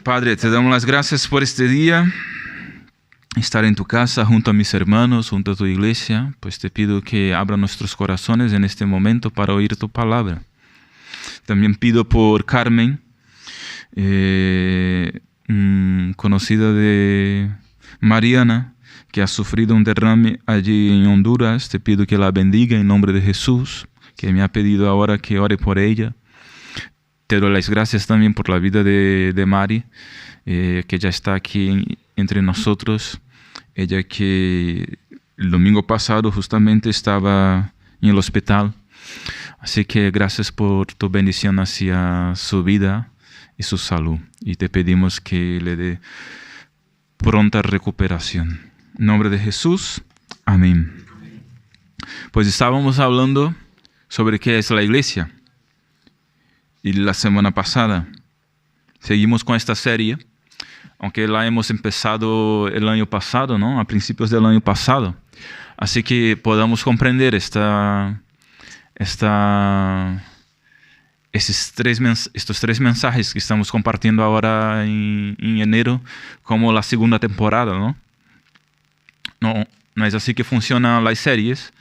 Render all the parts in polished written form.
Padre, te damos las gracias por este día, estar en tu casa junto a mis hermanos, junto a tu iglesia, pues te pido que abra nuestros corazones en este momento para oír tu palabra. También pido por Carmen, conocida de Mariana, que ha sufrido un derrame allí en Honduras. Te pido que la bendiga en nombre de Jesús, que me ha pedido ahora que ore por ella. Te doy las gracias también por la vida de Mari, que ya está aquí entre nosotros. Ella que el domingo pasado justamente estaba en el hospital. Así que gracias por tu bendición hacia su vida y su salud. Y te pedimos que le dé pronta recuperación. En nombre de Jesús, amén. Pues estábamos hablando sobre qué es la iglesia. Y la semana pasada seguimos con esta serie, aunque la hemos empezado el año pasado, ¿no? A principios del año pasado. Así que podamos comprender estos tres mensajes que estamos compartiendo ahora en enero como la segunda temporada, ¿no? No es así que funcionan las series,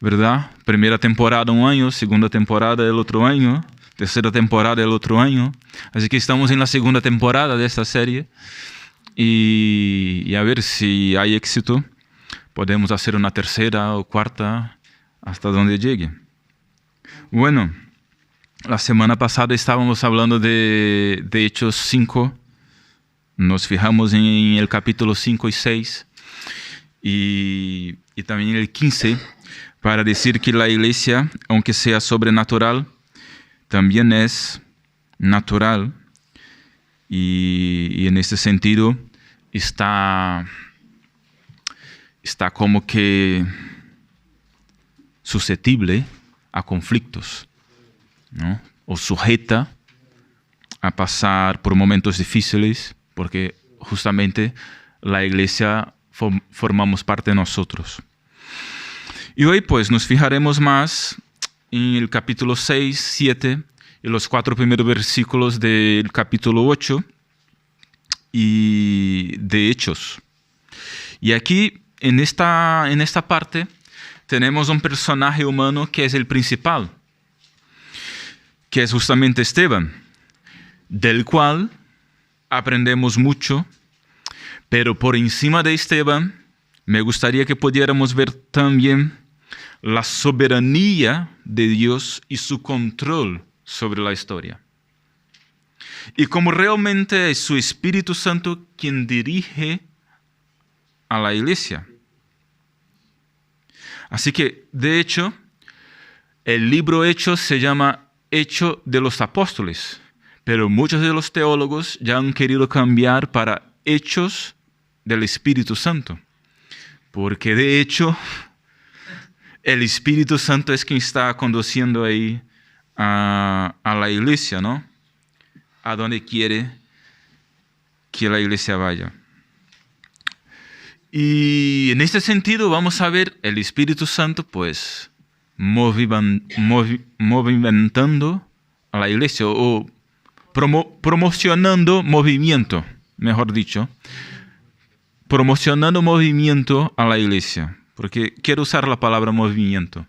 ¿verdad? Primera temporada un año, segunda temporada el otro año, tercera temporada el otro año. Así que estamos en la segunda temporada de esta serie y a ver si hay éxito. Podemos hacer una tercera o cuarta hasta donde llegue. Bueno, la semana pasada estábamos hablando de Hechos 5. Nos fijamos en el capítulo 5 y 6 y también en el 15 para decir que la iglesia, aunque sea sobrenatural, también es natural y en este sentido está como que susceptible a conflictos, ¿no? O sujeta a pasar por momentos difíciles, porque justamente la iglesia formamos parte de nosotros. Y hoy pues nos fijaremos más en el capítulo 6, 7 y los 4 primeros versículos del capítulo 8 y de Hechos. Y aquí, en esta parte, tenemos un personaje humano que es el principal, que es justamente Esteban, del cual aprendemos mucho, pero por encima de Esteban, me gustaría que pudiéramos ver también la soberanía de Dios y su control sobre la historia. Y como realmente es su Espíritu Santo quien dirige a la iglesia. Así que, de hecho, el libro Hechos se llama Hechos de los Apóstoles, pero muchos de los teólogos ya han querido cambiar para Hechos del Espíritu Santo, porque de hecho el Espíritu Santo es quien está conduciendo ahí a la iglesia, ¿no? A donde quiere que la iglesia vaya. Y en este sentido vamos a ver el Espíritu Santo pues movimentando a la iglesia o promocionando movimiento, mejor dicho, promocionando movimiento a la iglesia, porque quiero usar la palabra movimiento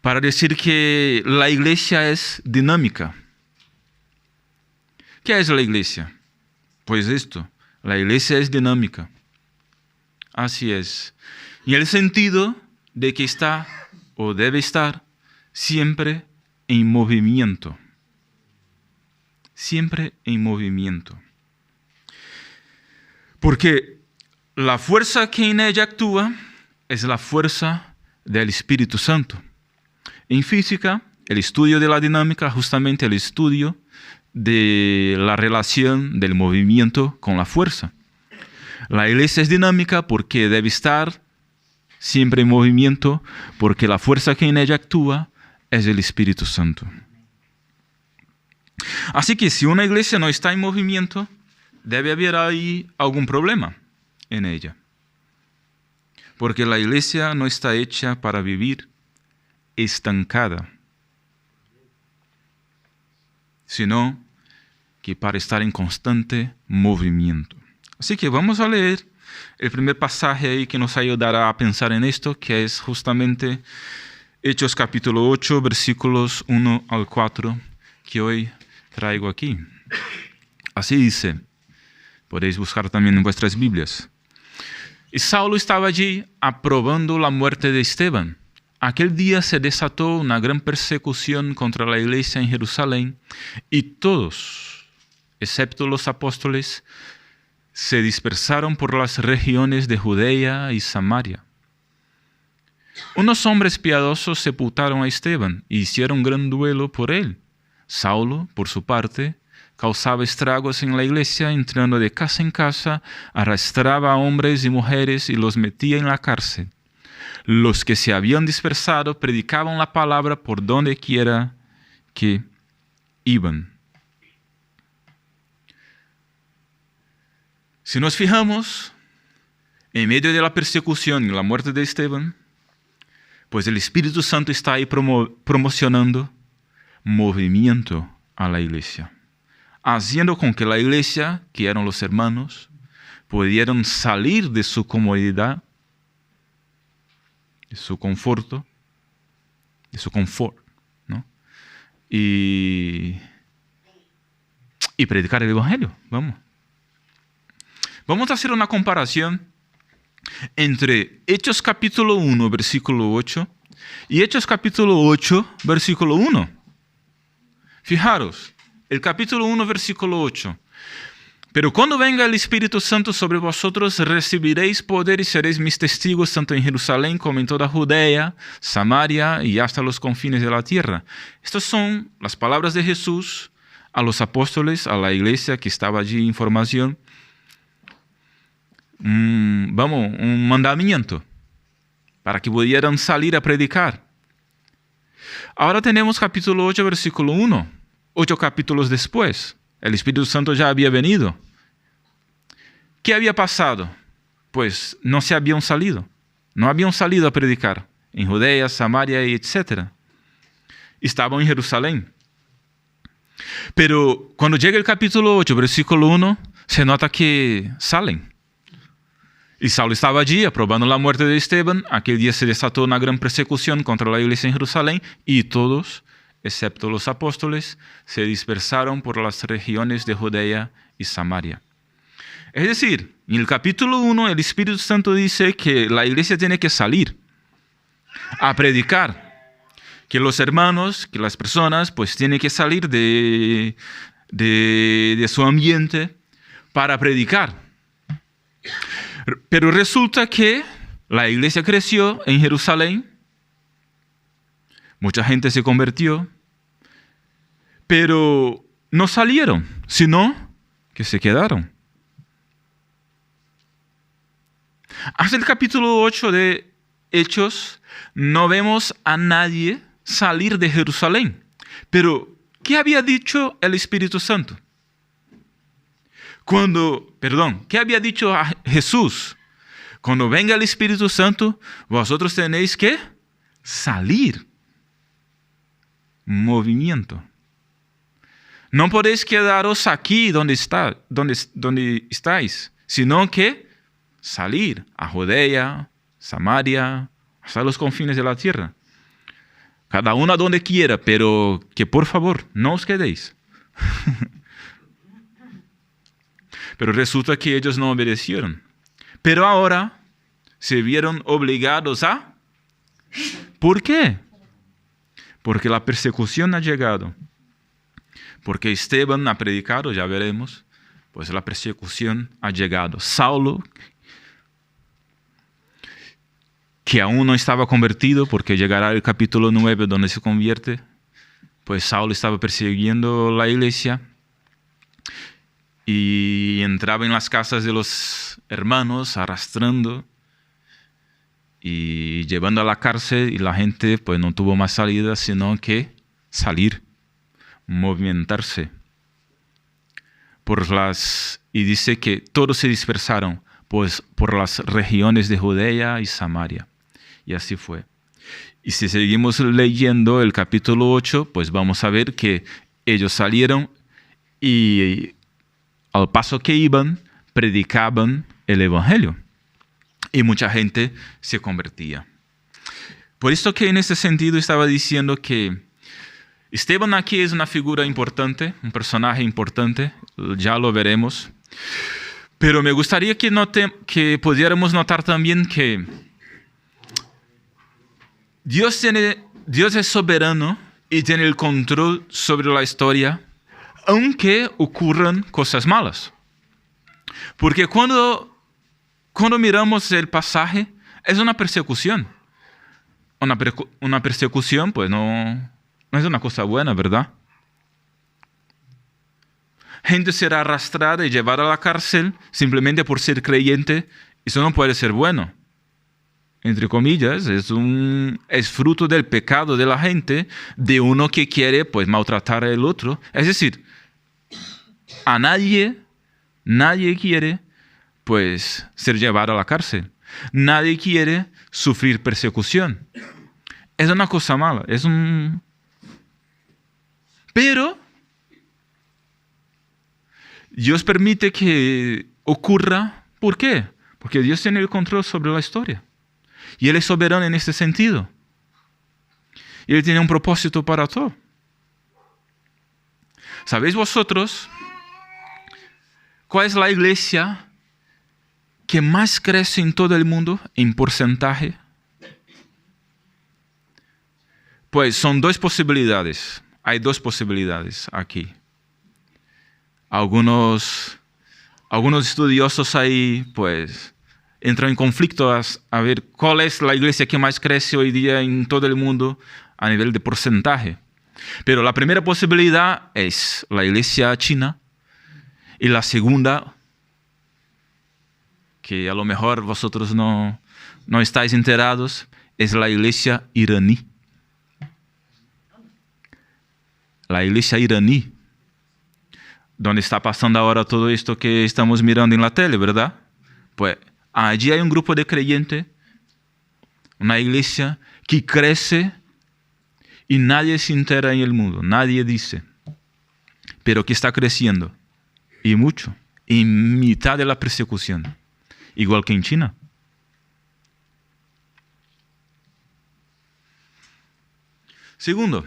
para decir que la iglesia es dinámica. ¿Qué es la iglesia? Pues esto, la iglesia es dinámica. Así es. En el sentido de que está o debe estar siempre en movimiento. Siempre en movimiento. Porque la fuerza que en ella actúa es la fuerza del Espíritu Santo. En física, el estudio de la dinámica, justamente el estudio de la relación del movimiento con la fuerza. La iglesia es dinámica porque debe estar siempre en movimiento, porque la fuerza que en ella actúa es el Espíritu Santo. Así que si una iglesia no está en movimiento, debe haber ahí algún problema en ella. Porque la iglesia no está hecha para vivir estancada, sino que para estar en constante movimiento. Así que vamos a leer el primer pasaje ahí que nos ayudará a pensar en esto, que es justamente Hechos capítulo 8, versículos 1 al 4, que hoy traigo aquí. Así dice, podéis buscar también en vuestras Biblias. Y Saulo estaba allí aprobando la muerte de Esteban. Aquel día se desató una gran persecución contra la iglesia en Jerusalén y todos, excepto los apóstoles, se dispersaron por las regiones de Judea y Samaria. Unos hombres piadosos sepultaron a Esteban y hicieron gran duelo por él. Saulo, por su parte, causaba estragos en la iglesia, entrando de casa en casa, arrastraba a hombres y mujeres y los metía en la cárcel. Los que se habían dispersado predicaban la palabra por donde quiera que iban. Si nos fijamos, en medio de la persecución y la muerte de Esteban, pues el Espíritu Santo está ahí promocionando movimiento a la iglesia, haciendo con que la iglesia, que eran los hermanos, pudieran salir de su comodidad, de su conforto, ¿no? Y predicar el Evangelio. Vamos a hacer una comparación entre Hechos capítulo 1, versículo 8, y Hechos capítulo 8, versículo 1. Fijaros, el capítulo 1, versículo 8. Pero cuando venga el Espíritu Santo sobre vosotros, recibiréis poder y seréis mis testigos tanto en Jerusalén como en toda Judea, Samaria y hasta los confines de la tierra. Estas son las palabras de Jesús a los apóstoles, a la iglesia que estaba allí en formación. Un mandamiento para que pudieran salir a predicar. Ahora tenemos capítulo 8, versículo 1. 8 capítulos después. El Espíritu Santo ya había venido. ¿Qué había pasado? Pues no habían salido a predicar en Judea, Samaria, etc. Estaban en Jerusalén. Pero cuando llega el capítulo 8, versículo 1, se nota que salen. Y Saulo estaba allí aprobando la muerte de Esteban. Aquel día se desató una gran persecución contra la iglesia en Jerusalén y todos, excepto los apóstoles, se dispersaron por las regiones de Judea y Samaria. Es decir, en el capítulo 1 el Espíritu Santo dice que la iglesia tiene que salir a predicar, que los hermanos, que las personas, pues tienen que salir de su ambiente para predicar. Pero resulta que la iglesia creció en Jerusalén, mucha gente se convirtió, pero no salieron, sino que se quedaron. Hasta el capítulo 8 de Hechos no vemos a nadie salir de Jerusalén. Pero, ¿qué había dicho el Espíritu Santo? ¿Qué había dicho a Jesús? Cuando venga el Espíritu Santo, vosotros tenéis que salir. Movimiento. No podéis quedaros aquí donde estáis, sino que salir a Judea, Samaria, hasta los confines de la tierra. Cada uno a donde quiera, pero que por favor no os quedéis. Pero resulta que ellos no obedecieron. Pero ahora se vieron obligados a... ¿Por qué? Porque la persecución ha llegado. Porque Esteban ha predicado, ya veremos, pues la persecución ha llegado. Saulo, que aún no estaba convertido, porque llegará el capítulo 9 donde se convierte, pues Saulo estaba persiguiendo la iglesia y entraba en las casas de los hermanos arrastrando y llevando a la cárcel, y la gente pues no tuvo más salida sino que salir, movimentarse y dice que todos se dispersaron pues por las regiones de Judea y Samaria, y así fue. Y si seguimos leyendo el capítulo 8, pues vamos a ver que ellos salieron y al paso que iban, predicaban el Evangelio. Y mucha gente se convertía. Por esto que en este sentido estaba diciendo que Esteban aquí es una figura importante, un personaje importante, ya lo veremos. Pero me gustaría que pudiéramos notar también que Dios es soberano y tiene el control sobre la historia, aunque ocurran cosas malas. Porque cuando miramos el pasaje, es una persecución. Una persecución, pues no es una cosa buena, ¿verdad? Gente será arrastrada y llevada a la cárcel simplemente por ser creyente. Eso no puede ser bueno. Entre comillas, es fruto del pecado de la gente, de uno que quiere pues maltratar al otro. Es decir, a nadie quiere pues ser llevado a la cárcel. Nadie quiere sufrir persecución. Es una cosa mala, Pero Dios permite que ocurra. ¿Por qué? Porque Dios tiene el control sobre la historia. Y Él es soberano en este sentido. Y Él tiene un propósito para todo. ¿Sabéis vosotros cuál es la iglesia que más crece en todo el mundo en porcentaje? Pues son dos posibilidades. Hay dos posibilidades aquí. Algunos estudiosos ahí pues entran en conflicto a ver cuál es la iglesia que más crece hoy día en todo el mundo a nivel de porcentaje. Pero la primera posibilidad es la iglesia china y la segunda, que a lo mejor vosotros no estáis enterados, es la iglesia iraní. La iglesia iraní, donde está pasando ahora todo esto que estamos mirando en la tele, ¿verdad? Pues allí hay un grupo de creyentes, una iglesia que crece y nadie se entera en el mundo, nadie dice, pero que está creciendo, y mucho, en mitad de la persecución, igual que en China. Segundo,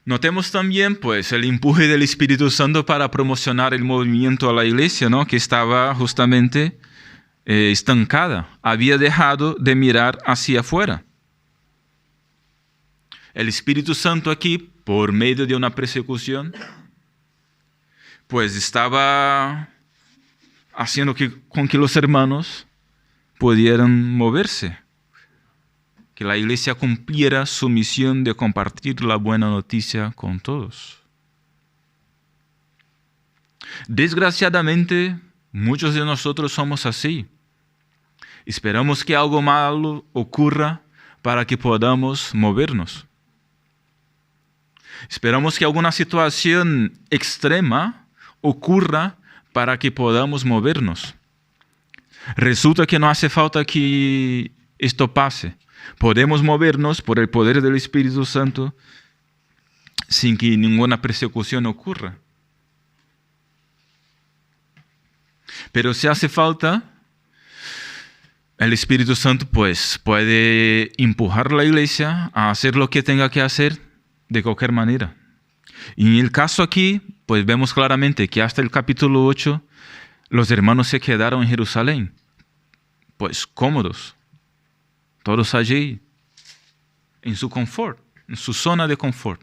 notemos también pues el empuje del Espíritu Santo para promocionar el movimiento a la iglesia, ¿no? Que estaba justamente estancada, había dejado de mirar hacia afuera. El Espíritu Santo aquí, por medio de una persecución, pues estaba haciendo con que los hermanos pudieran moverse, que la iglesia cumpliera su misión de compartir la buena noticia con todos. Desgraciadamente, muchos de nosotros somos así. Esperamos que algo malo ocurra para que podamos movernos. Esperamos que alguna situación extrema ocurra para que podamos movernos. Resulta que no hace falta que esto pase. Podemos movernos por el poder del Espíritu Santo sin que ninguna persecución ocurra. Pero si hace falta, el Espíritu Santo pues puede empujar a la iglesia a hacer lo que tenga que hacer de cualquier manera. Y en el caso aquí, pues vemos claramente que hasta el capítulo 8 los hermanos se quedaron en Jerusalén, pues cómodos, todos allí, en su confort, en su zona de confort.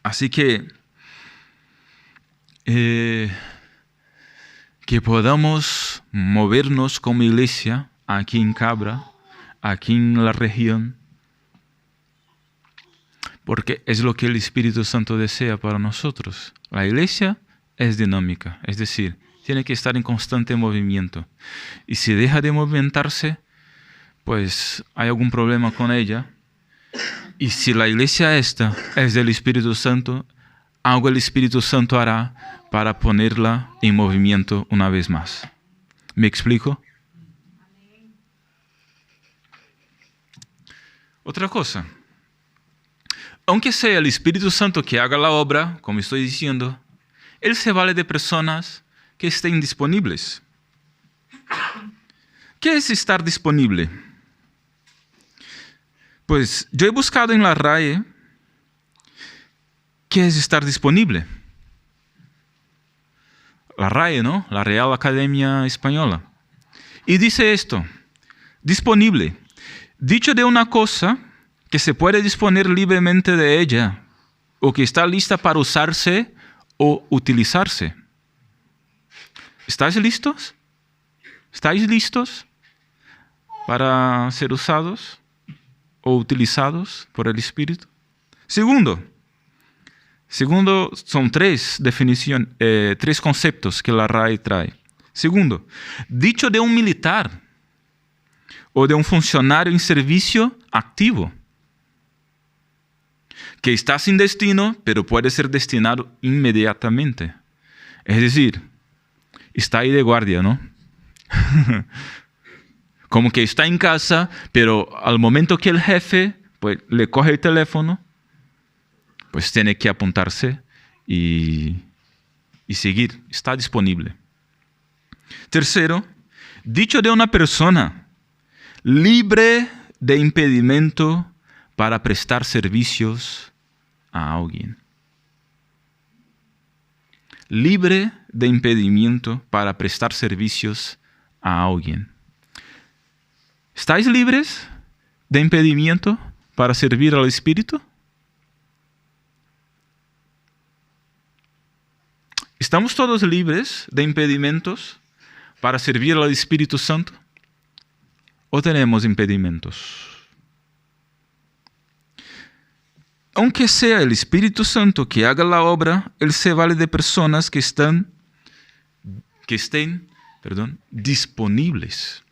Así que podamos movernos como iglesia aquí en Cabra, aquí en la región, porque es lo que el Espíritu Santo desea para nosotros. La iglesia es dinámica, es decir, tiene que estar en constante movimiento. Y si deja de movimentarse, pues hay algún problema con ella. Y si la iglesia esta es del Espíritu Santo, algo el Espíritu Santo hará para ponerla en movimiento una vez más. ¿Me explico? Otra cosa. aunque sea el Espíritu Santo que haga la obra, como estoy diciendo, Él se vale de personas que estén disponibles. ¿Qué es estar disponible? Pues yo he buscado en la RAE qué es estar disponible. La RAE, ¿no? La Real Academia Española. Y dice esto: disponible, dicho de una cosa que se puede disponer libremente de ella, o que está lista para usarse o utilizarse. ¿Estáis listos? ¿Estáis listos para ser usados o utilizados por el Espíritu? Segundo, son tres conceptos que la RAE trae. Segundo, dicho de un militar o de un funcionario en servicio activo, que está sin destino, pero puede ser destinado inmediatamente. Es decir, está ahí de guardia, ¿no? Como que está en casa, pero al momento que el jefe pues, le coge el teléfono, pues tiene que apuntarse y seguir. Está disponible. Tercero, dicho de una persona libre de impedimento para prestar servicios a alguien. Libre de impedimento para prestar servicios a alguien. ¿Estáis libres de impedimento para servir al Espíritu? ¿Estamos todos libres de impedimentos para servir al Espíritu Santo? ¿O tenemos impedimentos? Aunque sea el Espíritu Santo que haga la obra, Él se vale de personas que estén disponibles.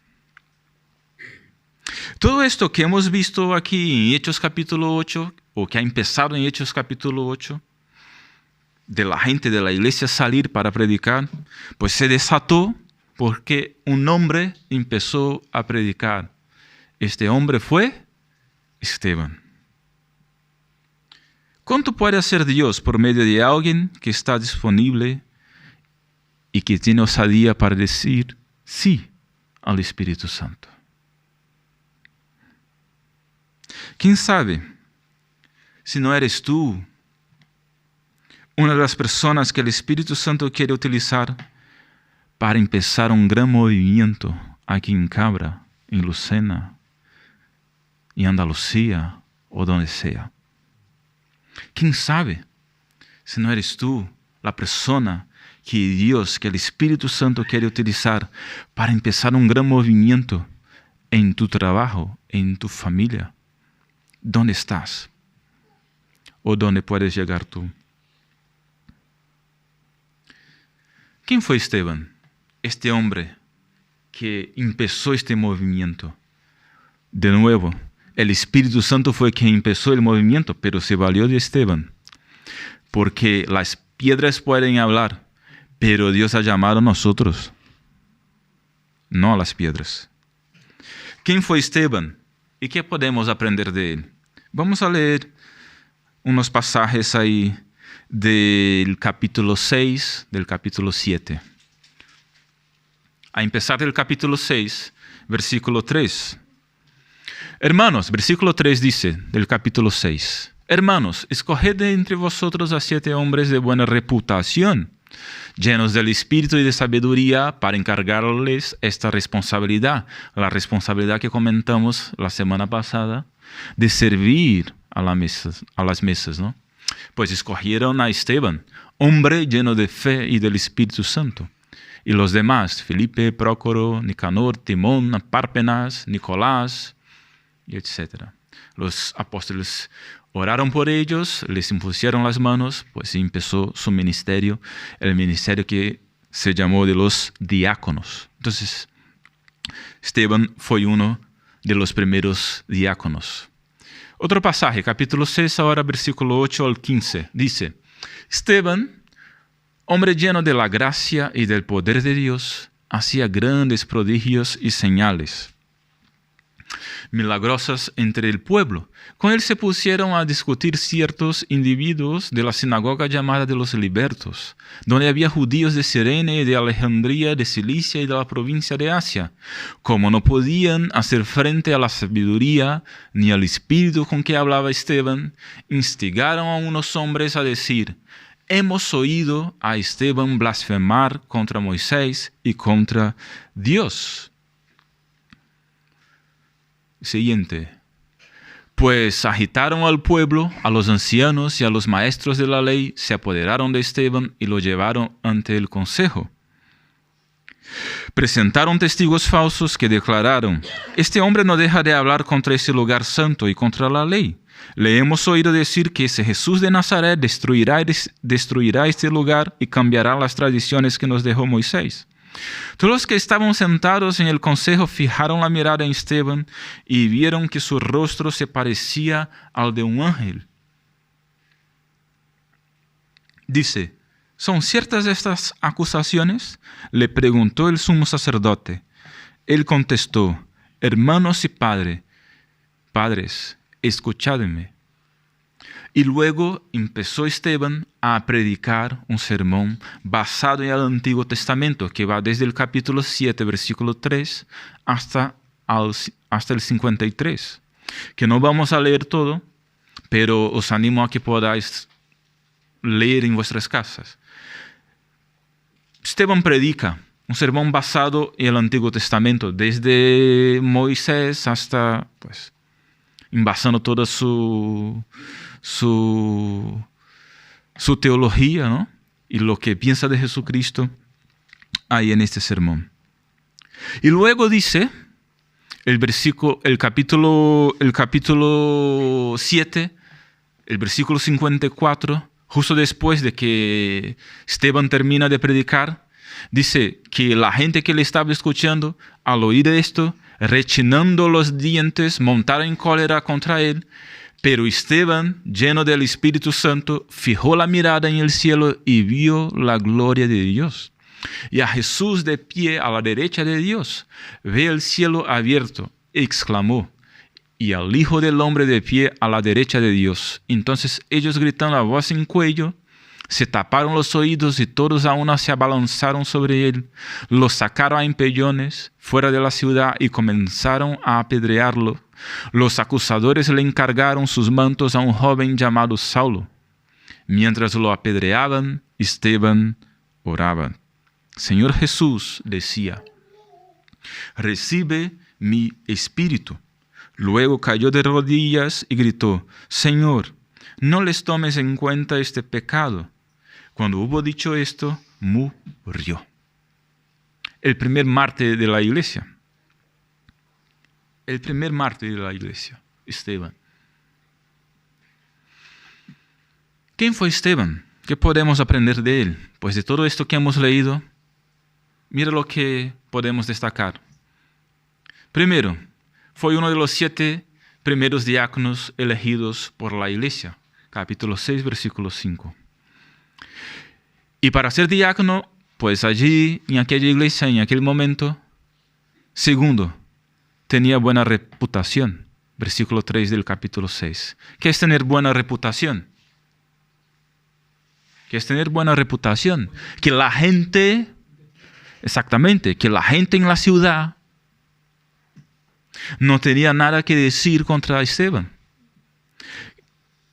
Todo esto que hemos visto aquí en Hechos capítulo 8, o que ha empezado en Hechos capítulo 8, de la gente de la iglesia salir para predicar, pues se desató porque un hombre empezó a predicar. Este hombre fue Esteban. ¿Cuánto puede hacer Dios por medio de alguien que está disponible y que tiene osadía para decir sí al Espíritu Santo? ¿Quién sabe si no eres tú una de las personas que el Espíritu Santo quiere utilizar para empezar un gran movimiento aquí en Cabra, en Lucena, en Andalucía o donde sea? ¿Quién sabe si no eres tú la persona que Dios, que el Espíritu Santo quiere utilizar para empezar un gran movimiento en tu trabajo, en tu familia? ¿Dónde estás? ¿O dónde puedes llegar tú? ¿Quién fue Esteban? Este hombre que empezó este movimiento. De nuevo, el Espíritu Santo fue quien empezó el movimiento, pero se valió de Esteban. Porque las piedras pueden hablar, pero Dios ha llamado a nosotros, no a las piedras. ¿Quién fue Esteban? ¿Y qué podemos aprender de él? Vamos a leer unos pasajes ahí del capítulo 6, del capítulo 7. A empezar del capítulo 6, versículo 3. Hermanos, versículo 3 dice del capítulo 6. Hermanos, escoged de entre vosotros a 7 hombres de buena reputación, llenos del espíritu y de sabiduría, para encargarles esta responsabilidad. La responsabilidad que comentamos la semana pasada, de servir a las mesas, ¿no? Pues escogieron a Esteban, hombre lleno de fe y del Espíritu Santo. Y los demás, Felipe, Prócoro, Nicanor, Timón, Párpenas, Nicolás, y etc. Los apóstoles oraron por ellos, les impusieron las manos, pues empezó su ministerio, el ministerio que se llamó de los diáconos. Entonces, Esteban fue uno de los primeros diáconos. Otro pasaje, capítulo 6, ahora versículo 8 al 15, dice: Esteban, hombre lleno de la gracia y del poder de Dios, hacía grandes prodigios y señales. milagrosas entre el pueblo. Con él se pusieron a discutir ciertos individuos de la sinagoga llamada de los libertos, donde había judíos de Cirene, de Alejandría, de Cilicia y de la provincia de Asia. Como no podían hacer frente a la sabiduría ni al espíritu con que hablaba Esteban, instigaron a unos hombres a decir: hemos oído a Esteban blasfemar contra Moisés y contra Dios. Siguiente. Pues agitaron al pueblo, a los ancianos y a los maestros de la ley, se apoderaron de Esteban y lo llevaron ante el consejo. Presentaron testigos falsos que declararon: este hombre no deja de hablar contra ese lugar santo y contra la ley. Le hemos oído decir que ese Jesús de Nazaret destruirá este lugar y cambiará las tradiciones que nos dejó Moisés. Todos los que estaban sentados en el consejo fijaron la mirada en Esteban y vieron que su rostro se parecía al de un ángel. Dice: ¿son ciertas estas acusaciones?, le preguntó el sumo sacerdote. Él contestó: hermanos y padres, escuchadme. Y luego empezó Esteban a predicar un sermón basado en el Antiguo Testamento, que va desde el capítulo 7, versículo 3, hasta el 53, que no vamos a leer todo, pero os animo a que podáis leer en vuestras casas. Esteban predica un sermón basado en el Antiguo Testamento, desde Moisés hasta, basando toda su teología, ¿no?, y lo que piensa de Jesucristo ahí en este sermón. Y luego dice el capítulo 7, el versículo 54, justo después de que Esteban termina de predicar, dice que la gente que le estaba escuchando, al oír esto, rechinando los dientes, montaron en cólera contra él. Pero Esteban, lleno del Espíritu Santo, fijó la mirada en el cielo y vio la gloria de Dios. Y a Jesús de pie a la derecha de Dios. Ve el cielo abierto, exclamó, y al Hijo del Hombre de pie a la derecha de Dios. Entonces ellos, gritando a voz en cuello, se taparon los oídos y todos a una se abalanzaron sobre él. Lo sacaron a empellones fuera de la ciudad y comenzaron a apedrearlo. Los acusadores le encargaron sus mantos a un joven llamado Saulo. Mientras lo apedreaban, Esteban oraba. Señor Jesús, decía, recibe mi espíritu. Luego cayó de rodillas y gritó: Señor, no les tomes en cuenta este pecado. Cuando hubo dicho esto, murió. El primer mártir de la iglesia. El primer mártir de la iglesia, Esteban. ¿Quién fue Esteban? ¿Qué podemos aprender de él? Pues de todo esto que hemos leído, mira lo que podemos destacar. Primero, fue uno de los 7 primeros diáconos elegidos por la iglesia. Capítulo 6, versículo 5. Y para ser diácono, pues allí, en aquella iglesia, en aquel momento. Segundo, tenía buena reputación. Versículo 3 del capítulo 6. ¿Qué es tener buena reputación? ¿Qué es tener buena reputación? Que la gente, exactamente, que la gente en la ciudad no tenía nada que decir contra Esteban.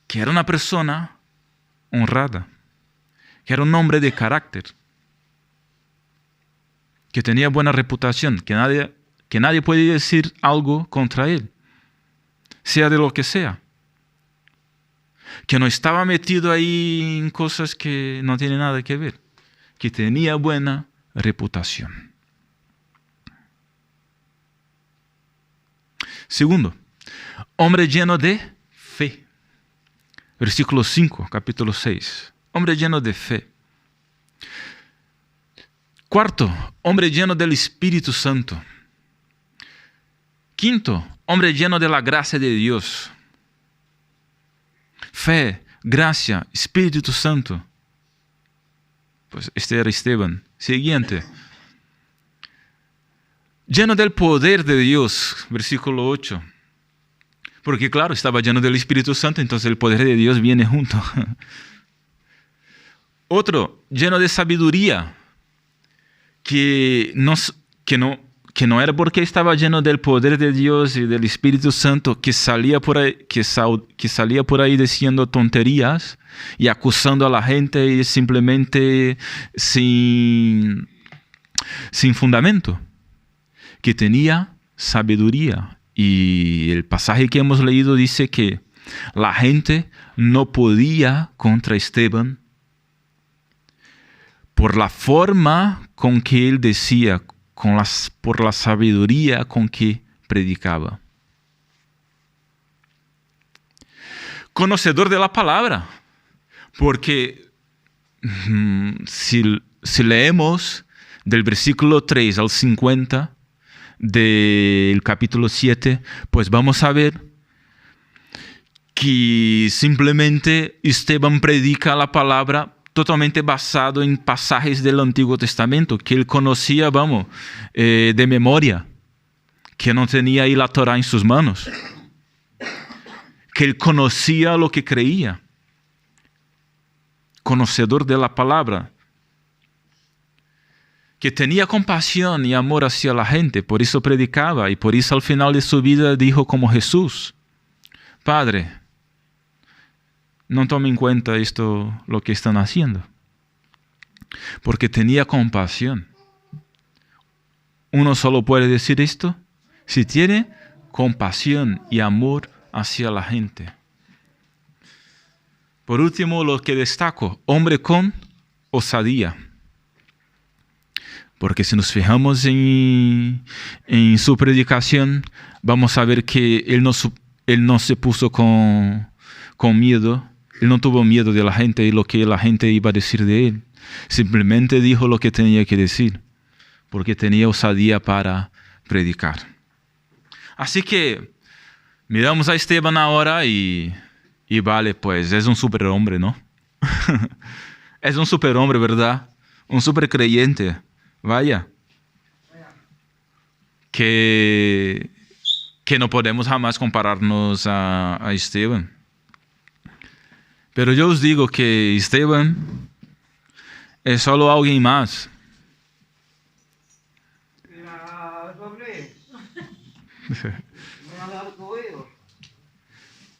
Que era una persona honrada. Que era un hombre de carácter. Que tenía buena reputación. Que nadie puede decir algo contra él. Sea de lo que sea. Que no estaba metido ahí en cosas que no tienen nada que ver. Que tenía buena reputación. Segundo, hombre lleno de fe. Versículo 5, capítulo 6. Hombre lleno de fe. Cuarto, hombre lleno del Espíritu Santo. Quinto, hombre lleno de la gracia de Dios. Fe, gracia, Espíritu Santo. Pues este era Esteban. Siguiente. lleno del poder de Dios, versículo 8. Porque claro, estaba lleno del Espíritu Santo, entonces el poder de Dios viene junto. Otro, lleno de sabiduría, que no era porque estaba lleno del poder de Dios y del Espíritu Santo que salía por ahí, que salía por ahí diciendo tonterías y acusando a la gente y simplemente sin fundamento. Que tenía sabiduría. Y el pasaje que hemos leído dice que la gente no podía contra Esteban por la forma con que él decía, por la sabiduría con que predicaba. Conocedor de la palabra, porque si leemos del versículo 3 al 50 del capítulo 7, pues vamos a ver que simplemente Esteban predica la palabra totalmente basado en pasajes del Antiguo Testamento que él conocía, de memoria, que no tenía ahí la Torá en sus manos, que él conocía lo que creía, conocedor de la palabra, que tenía compasión y amor hacia la gente, por eso predicaba y por eso al final de su vida dijo como Jesús: Padre, no tomen en cuenta esto, lo que están haciendo. Porque tenía compasión. Uno solo puede decir esto si tiene compasión y amor hacia la gente. Por último, lo que destaco, hombre con osadía. Porque si nos fijamos en su predicación, vamos a ver que él no se puso con miedo. Él no tuvo miedo de la gente y lo que la gente iba a decir de él. Simplemente dijo lo que tenía que decir, porque tenía osadía para predicar. Así que miramos a Esteban ahora y vale, pues es un superhombre, ¿no? Es un superhombre, ¿verdad? Un supercreyente. Vaya. Que no podemos jamás compararnos a Esteban. Pero yo os digo que Esteban es solo alguien más.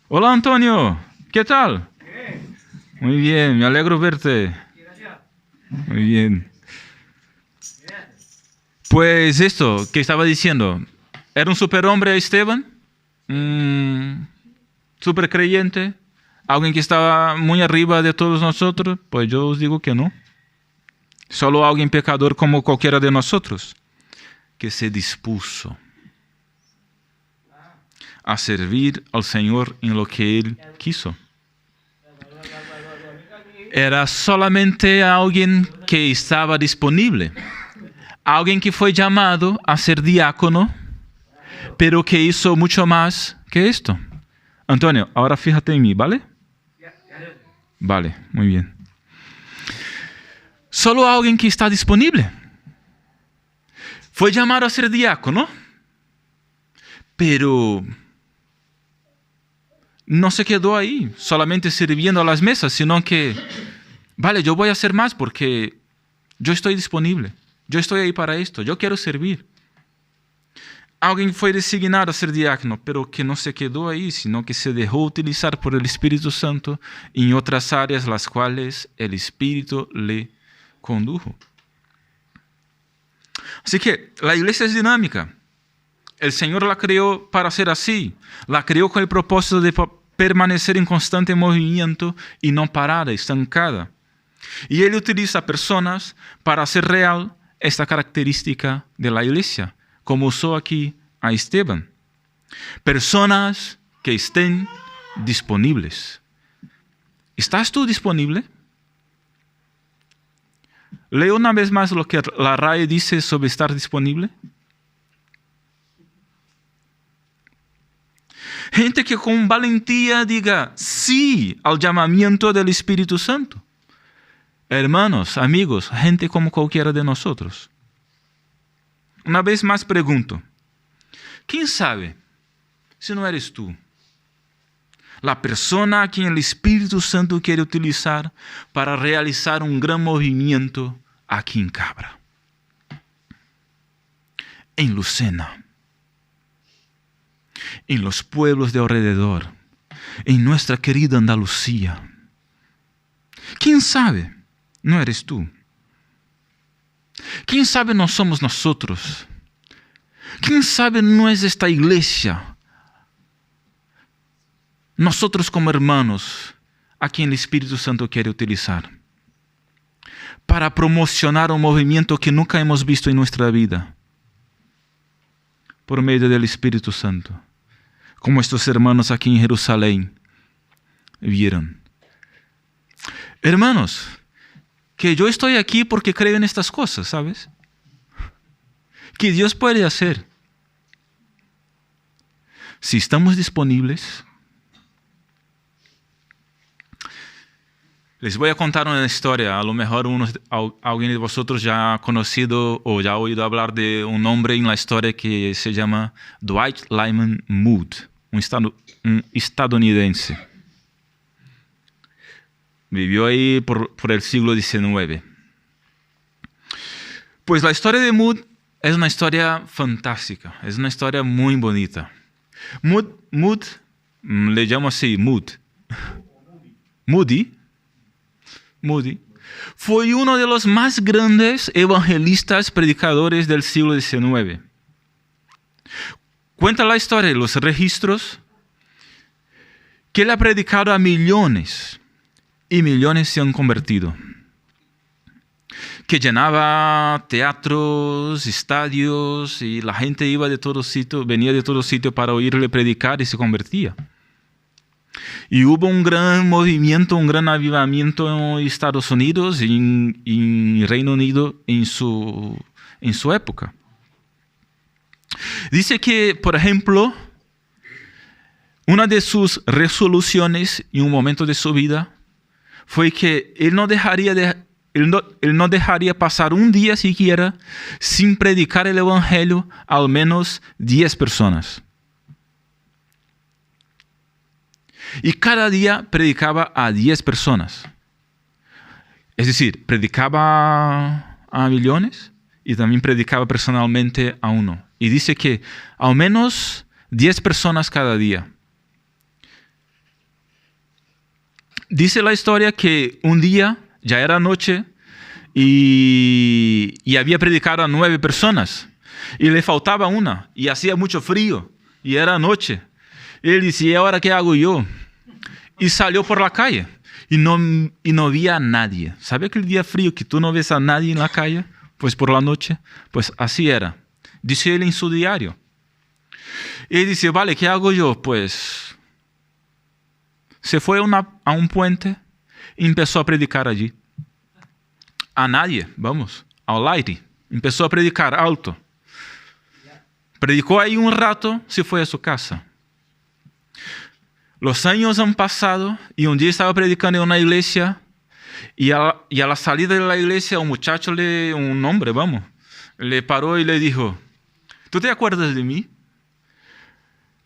Hola Antonio, ¿qué tal? Muy bien, me alegro verte. Muy bien. Pues esto que estaba diciendo, ¿era un superhombre Esteban? ¿Super creyente? ¿Alguien que estaba muy arriba de todos nosotros? Pues yo os digo que no. Solo alguien pecador como cualquiera de nosotros, que se dispuso a servir al Señor en lo que Él quiso. Era solamente alguien que estaba disponible. Alguien que fue llamado a ser diácono, pero que hizo mucho más que esto. Antonio, ahora fíjate en mí, ¿vale? Vale, muy bien. Solo alguien que está disponible. Fue llamado a ser diácono, pero no se quedó ahí, solamente sirviendo a las mesas, sino que, vale, yo voy a hacer más porque yo estoy disponible. Yo estoy ahí para esto, yo quiero servir. Alguien fue designado a ser diácono, pero que no se quedó ahí, sino que se dejó utilizar por el Espíritu Santo en otras áreas las cuales el Espíritu le condujo. Así que la iglesia es dinámica. El Señor la creó para ser así. La creó con el propósito de permanecer en constante movimiento y no parada, estancada. Y Él utiliza personas para hacer real esta característica de la iglesia, como usó aquí a Esteban. Personas que estén disponibles. ¿Estás tú disponible? Leo una vez más lo que la RAE dice sobre estar disponible. Gente que con valentía diga sí al llamamiento del Espíritu Santo. Hermanos, amigos, gente como cualquiera de nosotros. una vez más pregunto, ¿quién sabe si no eres tú la persona a quien el Espíritu Santo quiere utilizar para realizar un gran movimiento aquí en Cabra, en Lucena, en los pueblos de alrededor, en nuestra querida Andalucía? ¿Quién sabe? No eres tú. ¿Quién sabe no somos nosotros? ¿Quién sabe no es esta iglesia? Nosotros como hermanos, a quien el Espíritu Santo quiere utilizar para promocionar un movimiento que nunca hemos visto en nuestra vida, por medio del Espíritu Santo, como estos hermanos aquí en Jerusalén vieron. Hermanos, que yo estoy aquí porque creo en estas cosas, ¿sabes? Que Dios puede hacer. Si estamos disponibles. Les voy a contar una historia. A lo mejor alguien de vosotros ya ha conocido o ya ha oído hablar de un hombre en la historia que se llama Dwight Lyman Moody, un estadounidense. Vivió ahí por el siglo XIX. Pues la historia de Moody es una historia fantástica, es una historia muy bonita. Moody, le llamo así, Moody, fue uno de los más grandes evangelistas predicadores del siglo XIX. Cuenta la historia, los registros, que él ha predicado a millones y millones se han convertido. Que llenaba teatros, estadios y la gente iba de todo sitio, venía de todo sitio para oírle predicar y se convertía. Y hubo un gran movimiento, un gran avivamiento en Estados Unidos y en Reino Unido en su época. Dice que, por ejemplo, una de sus resoluciones en un momento de su vida fue que él no dejaría pasar un día siquiera sin predicar el Evangelio a al menos 10 personas. Y cada día predicaba a 10 personas. Es decir, predicaba a millones y también predicaba personalmente a uno. Y dice que al menos 10 personas cada día. Dice la historia que un día, ya era noche, y había predicado a 9 personas. Y le faltaba una, y hacía mucho frío, y era noche. Y él dice, ¿y ahora qué hago yo? Y salió por la calle, y no veía a nadie. ¿Sabe aquel día frío que tú no ves a nadie en la calle? Pues por la noche, pues así era. Dice él en su diario. Y él dice, vale, ¿qué hago yo? Pues se fue a un puente y empezó a predicar allí. A nadie, vamos, al aire. Empezó a predicar alto. Predicó ahí un rato, se fue a su casa. Los años han pasado y un día estaba predicando en una iglesia y a la salida de la iglesia un muchacho, un hombre, vamos, le paró y le dijo, ¿tú te acuerdas de mí?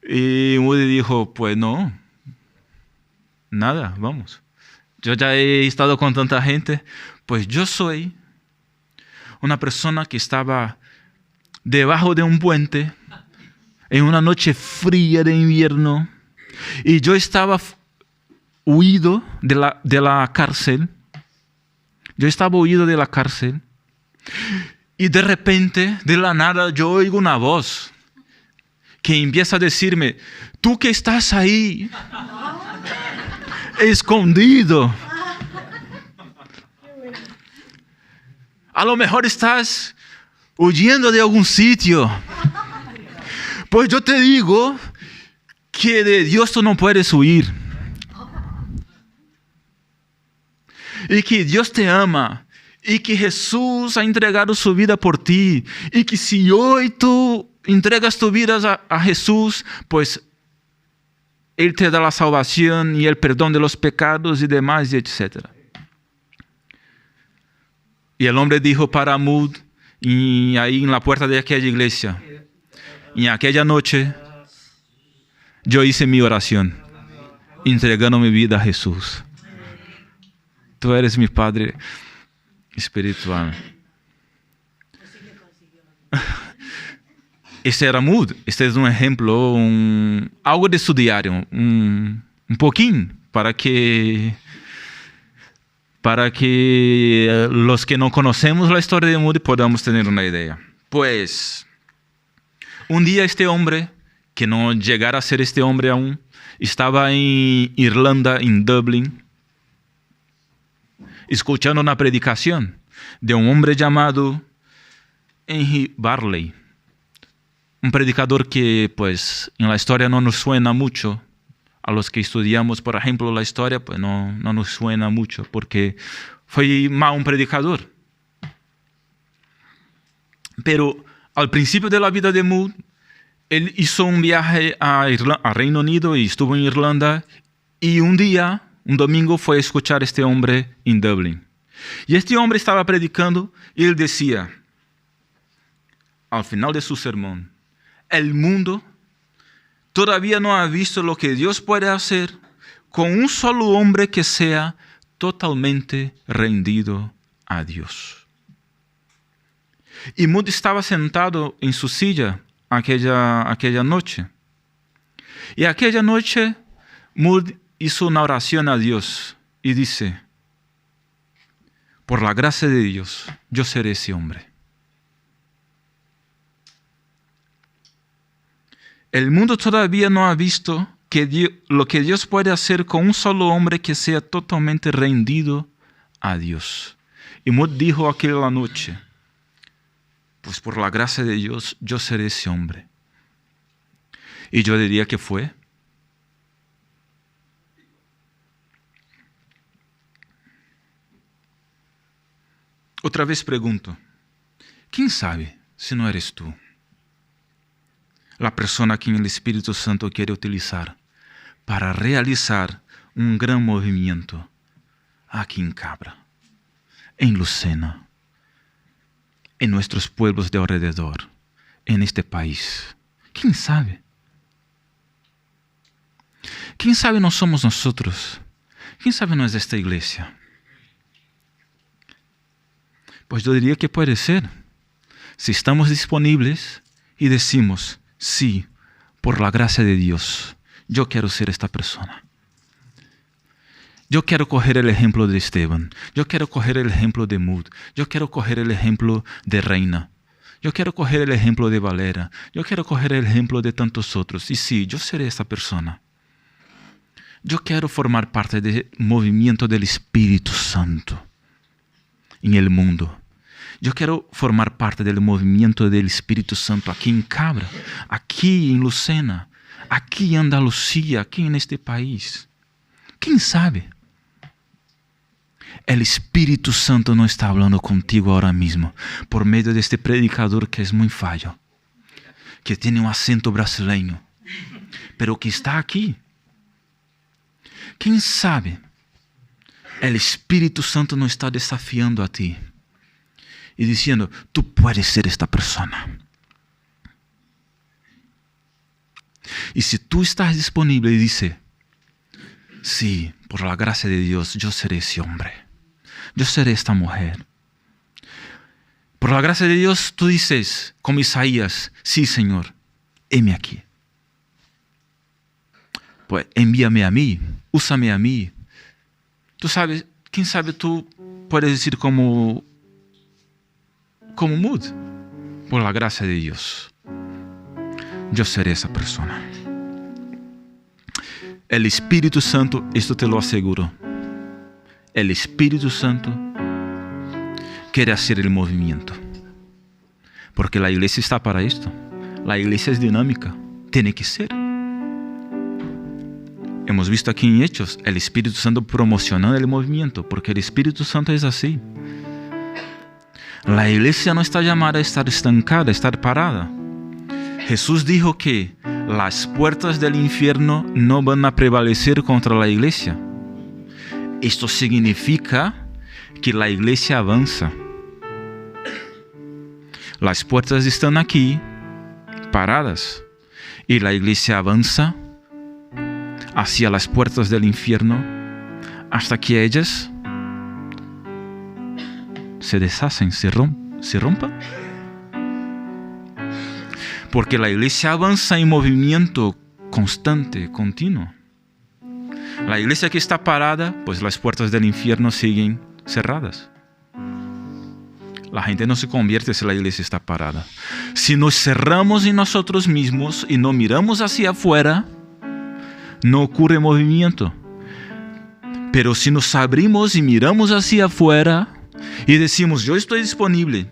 Y Moody dijo, pues no, nada, vamos. Yo ya he estado con tanta gente. Pues yo soy una persona que estaba debajo de un puente en una noche fría de invierno y yo estaba huido de la cárcel. Yo estaba huido de la cárcel y de repente, de la nada, yo oigo una voz que empieza a decirme, tú que estás ahí, escondido. A lo mejor estás huyendo de algún sitio. Pues yo te digo que de Dios tú no puedes huir. Y que Dios te ama. Y que Jesús ha entregado su vida por ti. Y que si hoy tú entregas tu vida a Jesús, pues Él te da la salvación y el perdón de los pecados y demás, y etc. Y el hombre dijo para Moody, y ahí en la puerta de aquella iglesia. Y aquella noche yo hice mi oración, entregando mi vida a Jesús. Tú eres mi Padre espiritual. Este era Mood. Este es un ejemplo, algo de su diario, un poquín, para que los que no conocemos la historia de Moody podamos tener una idea. Pues, un día este hombre, que no llegara a ser este hombre aún, estaba en Irlanda, en Dublín, escuchando una predicación de un hombre llamado Henry Barley. Un predicador que, pues, en la historia no nos suena mucho. A los que estudiamos, por ejemplo, la historia, pues no nos suena mucho, porque fue más un predicador. Pero al principio de la vida de Mood, él hizo un viaje a Reino Unido y estuvo en Irlanda, y un día, un domingo, fue a escuchar a este hombre en Dublín. Y este hombre estaba predicando y él decía, al final de su sermón, el mundo todavía no ha visto lo que Dios puede hacer con un solo hombre que sea totalmente rendido a Dios. Y Mood estaba sentado en su silla aquella noche. Y aquella noche Mood hizo una oración a Dios y dice, por la gracia de Dios, yo seré ese hombre. El mundo todavía no ha visto lo que Dios puede hacer con un solo hombre que sea totalmente rendido a Dios. Y Mood dijo aquella noche, pues por la gracia de Dios, yo seré ese hombre. Y yo diría que fue. Otra vez pregunto, ¿quién sabe si no eres tú? La persona que el Espíritu Santo quiere utilizar para realizar un gran movimiento aquí en Cabra, en Lucena, en nuestros pueblos de alrededor, en este país. ¿Quién sabe? ¿Quién sabe no somos nosotros? ¿Quién sabe no es esta iglesia? Pues yo diría que puede ser. Si estamos disponibles y decimos, sí, por la gracia de Dios, yo quiero ser esta persona. Yo quiero coger el ejemplo de Esteban. Yo quiero coger el ejemplo de Mood. Yo quiero coger el ejemplo de Reina. Yo quiero coger el ejemplo de Valera. Yo quiero coger el ejemplo de tantos otros. Y sí, yo seré esta persona. Yo quiero formar parte del movimiento del Espíritu Santo en el mundo. Yo quiero formar parte del movimiento del Espíritu Santo aquí en Cabra, aquí en Lucena, aquí en Andalucía, aquí en este país. ¿Quién sabe? El Espíritu Santo no está hablando contigo ahora mismo por medio de este predicador que es muy fallo, que tiene un acento brasileño, pero que está aquí. ¿Quién sabe? El Espíritu Santo no está desafiando a ti y diciendo, tú puedes ser esta persona. Y si tú estás disponible y dices, sí, por la gracia de Dios, yo seré ese hombre. Yo seré esta mujer. Por la gracia de Dios, tú dices, como Isaías, sí, Señor, heme aquí. Pues envíame a mí, úsame a mí. Tú sabes, quién sabe tú puedes decir como Mood, por la gracia de Dios, yo seré esa persona. El Espíritu Santo, esto te lo aseguro, el Espíritu Santo quiere hacer el movimiento, porque la iglesia está para esto. La iglesia es dinámica, tiene que ser. Hemos visto aquí en Hechos el Espíritu Santo promocionando el movimiento, porque el Espíritu Santo es así. La iglesia no está llamada a estar estancada, a estar parada. Jesús dijo que las puertas del infierno no van a prevalecer contra la iglesia. Esto significa que la iglesia avanza. Las puertas están aquí, paradas, y la iglesia avanza hacia las puertas del infierno hasta que ellas se deshacen, se rompan. Porque la iglesia avanza en movimiento constante, continuo. La iglesia que está parada, pues las puertas del infierno siguen cerradas. La gente no se convierte si la iglesia está parada. Si nos cerramos en nosotros mismos y no miramos hacia afuera, no ocurre movimiento. Pero si nos abrimos y miramos hacia afuera y decimos, yo estoy disponible,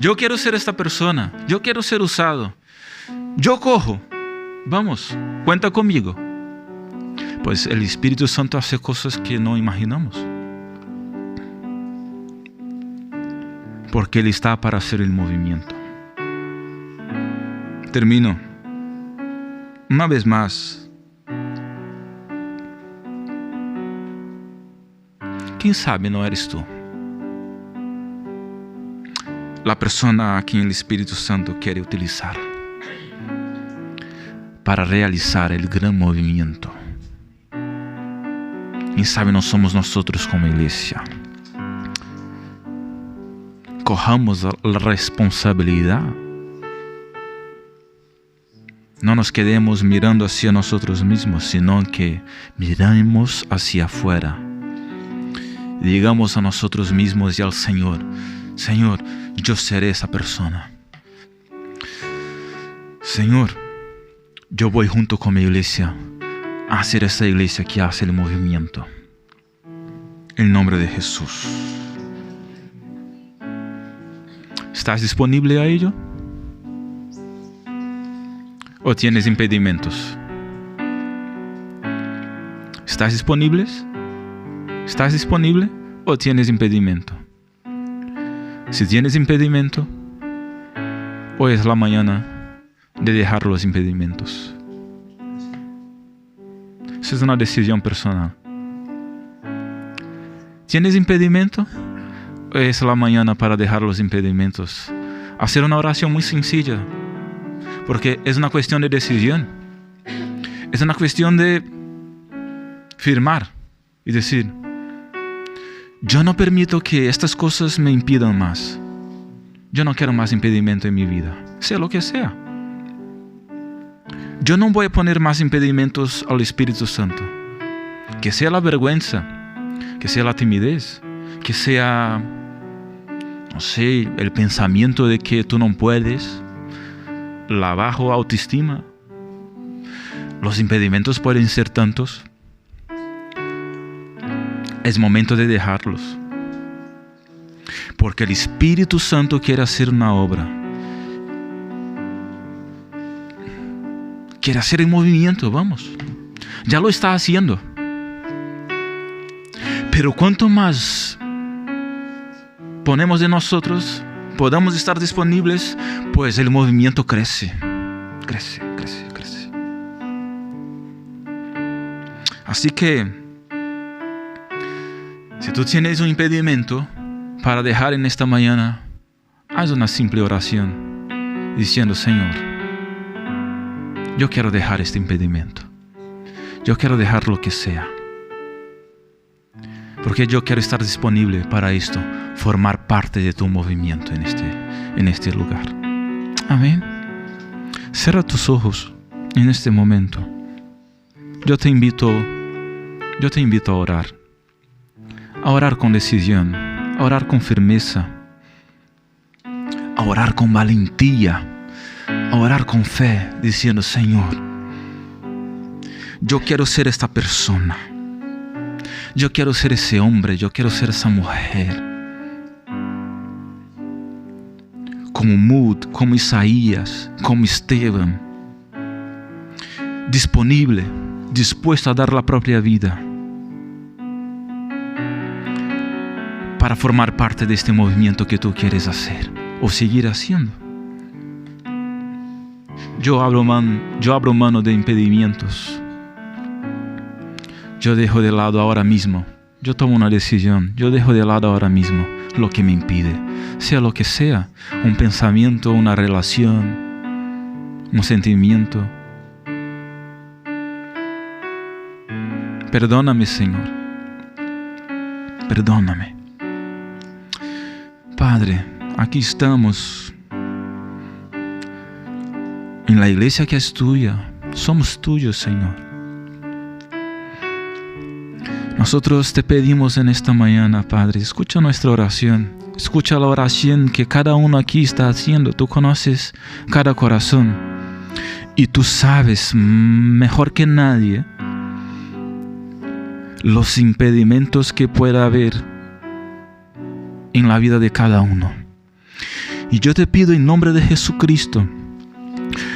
yo quiero ser esta persona, yo quiero ser usado, yo cojo, vamos, cuenta conmigo. Pues el Espíritu Santo hace cosas que no imaginamos. Porque Él está para hacer el movimiento. Termino. Una vez más. ¿Quién sabe no eres tú? La persona a quien el Espíritu Santo quiere utilizar para realizar el gran movimiento. ¿Quién sabe no somos nosotros como iglesia? Cojamos la responsabilidad. No nos quedemos mirando hacia nosotros mismos, sino que miremos hacia afuera. Y digamos a nosotros mismos y al Señor, Señor, yo seré esa persona. Señor, yo voy junto con mi iglesia a hacer esa iglesia que hace el movimiento. En nombre de Jesús. ¿Estás disponible a ello? ¿O tienes impedimentos? ¿Estás disponible? ¿Estás disponible o tienes impedimento? Si tienes impedimento, hoy es la mañana de dejar los impedimentos. Esa es una decisión personal. ¿Tienes impedimento? Es la mañana para dejar los impedimentos. Hacer una oración muy sencilla. Porque es una cuestión de decisión. Es una cuestión de firmar y decir, yo no permito que estas cosas me impidan más. Yo no quiero más impedimento en mi vida. Sea lo que sea. Yo no voy a poner más impedimentos al Espíritu Santo. Que sea la vergüenza, que sea la timidez, que sea, no sé, el pensamiento de que tú no puedes, la baja autoestima. Los impedimentos pueden ser tantos. Es momento de dejarlos. Porque el Espíritu Santo quiere hacer una obra. Quiere hacer el movimiento, vamos. Ya lo está haciendo. Pero cuanto más ponemos de nosotros, podamos estar disponibles, pues el movimiento crece. Crece, crece, crece. Así que, si tú tienes un impedimento para dejar en esta mañana, haz una simple oración diciendo, Señor, yo quiero dejar este impedimento. Yo quiero dejar lo que sea. Porque yo quiero estar disponible para esto, formar parte de tu movimiento en este lugar. Amén. Cierra tus ojos en este momento. Yo te invito a orar. A orar con decisión, a orar con firmeza, a orar con valentía, a orar con fe, diciendo, Señor, yo quiero ser esta persona. Yo quiero ser ese hombre, yo quiero ser esa mujer. Como Mood, como Isaías, como Esteban. Disponible, dispuesto a dar la propia vida. Para formar parte de este movimiento que tú quieres hacer o seguir haciendo. Yo abro mano de impedimentos. Yo dejo de lado ahora mismo yo tomo una decisión. Yo dejo de lado ahora mismo lo que me impide, sea lo que sea, un pensamiento, una relación, un sentimiento. Perdóname, Señor. Perdóname. Padre, aquí estamos en la iglesia que es tuya. Somos tuyos, Señor. Nosotros te pedimos en esta mañana, Padre, escucha nuestra oración. Escucha la oración que cada uno aquí está haciendo. Tú conoces cada corazón. Y tú sabes mejor que nadie los impedimentos que pueda haber en la vida de cada uno. Y yo te pido en nombre de Jesucristo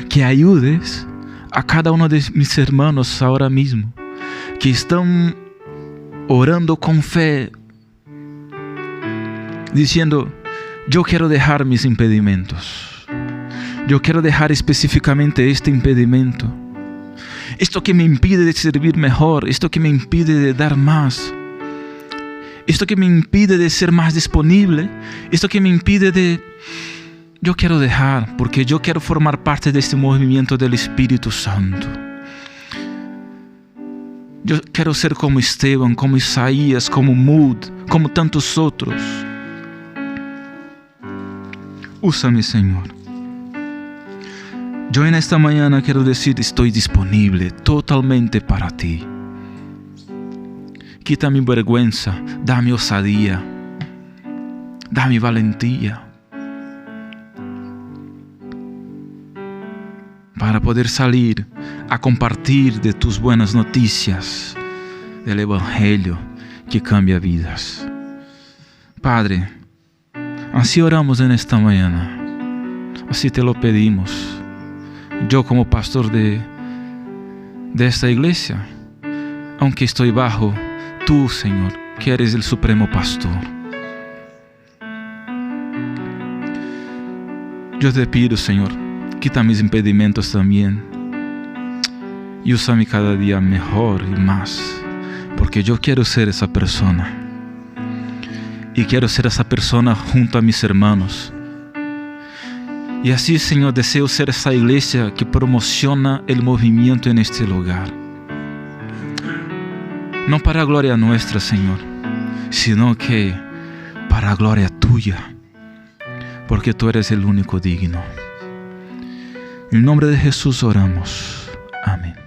que ayudes a cada uno de mis hermanos ahora mismo que están orando con fe, diciendo: yo quiero dejar mis impedimentos. Yo quiero dejar específicamente este impedimento. Esto que me impide de servir mejor, esto que me impide de dar más, esto que me impide de ser más disponible, esto que me impide de... Yo quiero dejar, porque yo quiero formar parte de este movimiento del Espíritu Santo. Yo quiero ser como Esteban, como Isaías, como Mood, como tantos otros. Úsame, Señor. Yo en esta mañana quiero decir: estoy disponible totalmente para ti. Quita mi vergüenza, dame osadía, dame valentía para poder salir a compartir de tus buenas noticias, del Evangelio que cambia vidas. Padre, así oramos en esta mañana, así te lo pedimos. Yo como pastor de esta iglesia, aunque estoy bajo, tú, Señor, que eres el supremo pastor. Yo te pido, Señor, quita mis impedimentos también y úsame cada día mejor y más, porque yo quiero ser esa persona y quiero ser esa persona junto a mis hermanos. Y así, Señor, deseo ser esa iglesia que promociona el movimiento en este lugar. No para gloria nuestra, Señor, sino que para gloria tuya, porque tú eres el único digno. En el nombre de Jesús oramos. Amén.